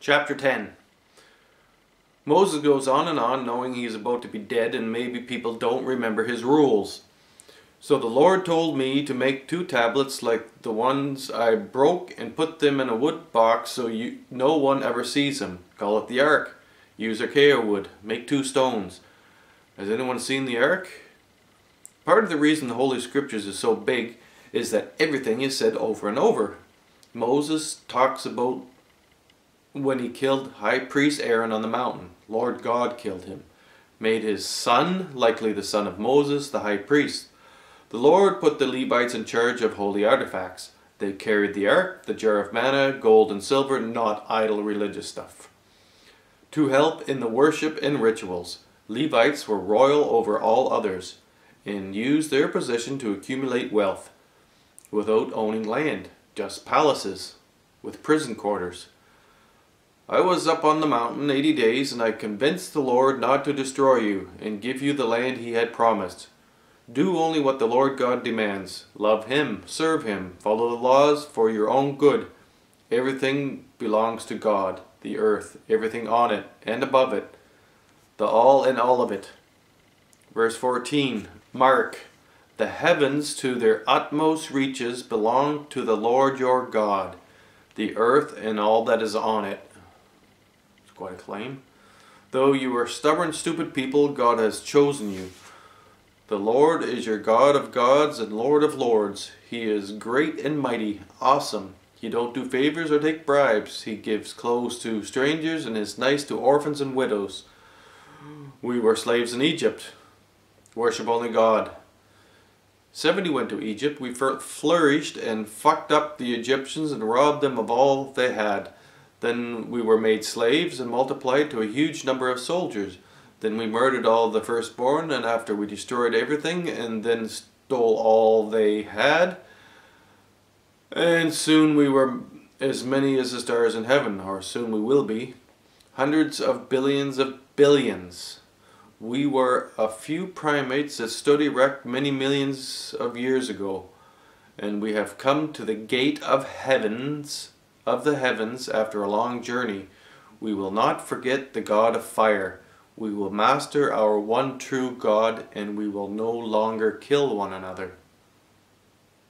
Chapter 10. Moses goes on and on, knowing he is about to be dead and maybe people don't remember his rules. So the Lord told me to make 2 tablets like the ones I broke and put them in a wood box so no one ever sees them. Call it the ark. Use acacia wood. Make 2 stones. Has anyone seen the ark? Part of the reason the Holy Scriptures is so big is that everything is said over and over. Moses talks about when he killed high priest Aaron on the mountain. Lord God killed him. Made his son, likely the son of Moses, the high priest. The Lord put the Levites in charge of holy artifacts. They carried the ark, the jar of manna, gold and silver, not idle religious stuff. To help in the worship and rituals, Levites were royal over all others and used their position to accumulate wealth without owning land, just palaces with prison quarters. I was up on the mountain 80 days, and I convinced the Lord not to destroy you and give you the land he had promised. Do only what the Lord God demands. Love him, serve him, follow the laws for your own good. Everything belongs to God, the earth, everything on it and above it, the all and all of it. Verse 14, Mark, the heavens to their utmost reaches belong to the Lord your God, the earth and all that is on it. Quite a claim. Though you are stubborn, stupid people, God has chosen you. The Lord is your God of gods and Lord of lords. He is great and mighty, awesome. He don't do favors or take bribes. He gives clothes to strangers and is nice to orphans and widows. We were slaves in Egypt. Worship only God. 70 went to Egypt. We flourished and fucked up the Egyptians and robbed them of all they had. Then we were made slaves and multiplied to a huge number of soldiers. Then we murdered all the firstborn, and after we destroyed everything and then stole all they had, and soon we were as many as the stars in heaven, or soon we will be, hundreds of billions. We were a few primates that stood erect many millions of years ago, and we have come to the gate of the heavens after a long journey. We will not forget the God of fire. We will master our one true God, and we will no longer kill one another.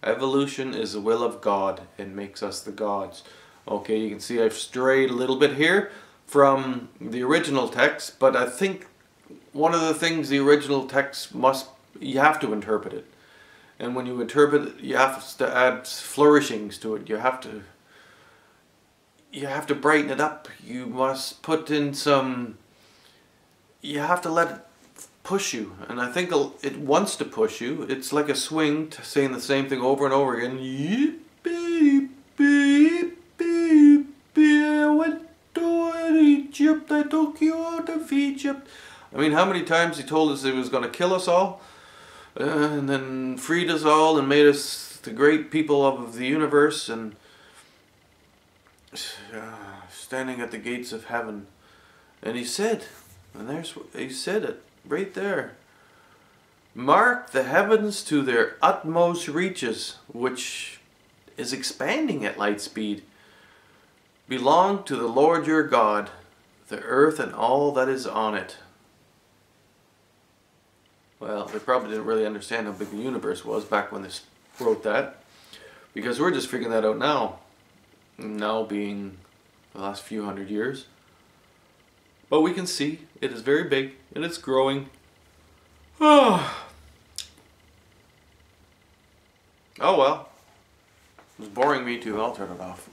Evolution is the will of God and makes us the gods. Okay, you can see I've strayed a little bit here from the original text, but I think one of the things the original text you have to interpret it. And when you interpret it, you have to add flourishings to it. You have to brighten it up. You must put in some, you have to let it push you. And I think it wants to push you. It's like a swing, saying the same thing over and over again. I went to Egypt, I took you out of Egypt. I mean, how many times he told us he was going to kill us all, and then freed us all and made us the great people of the universe, and standing at the gates of heaven. And he said, he said it right there, mark the heavens to their utmost reaches, which is expanding at light speed, belong to the Lord your God, the earth and all that is on it. Well, they probably didn't really understand how big the universe was back when they wrote that, because we're just figuring that out now being the last few hundred years. But we can see it is very big and it's growing. Oh well. It was boring me too. I'll turn it off.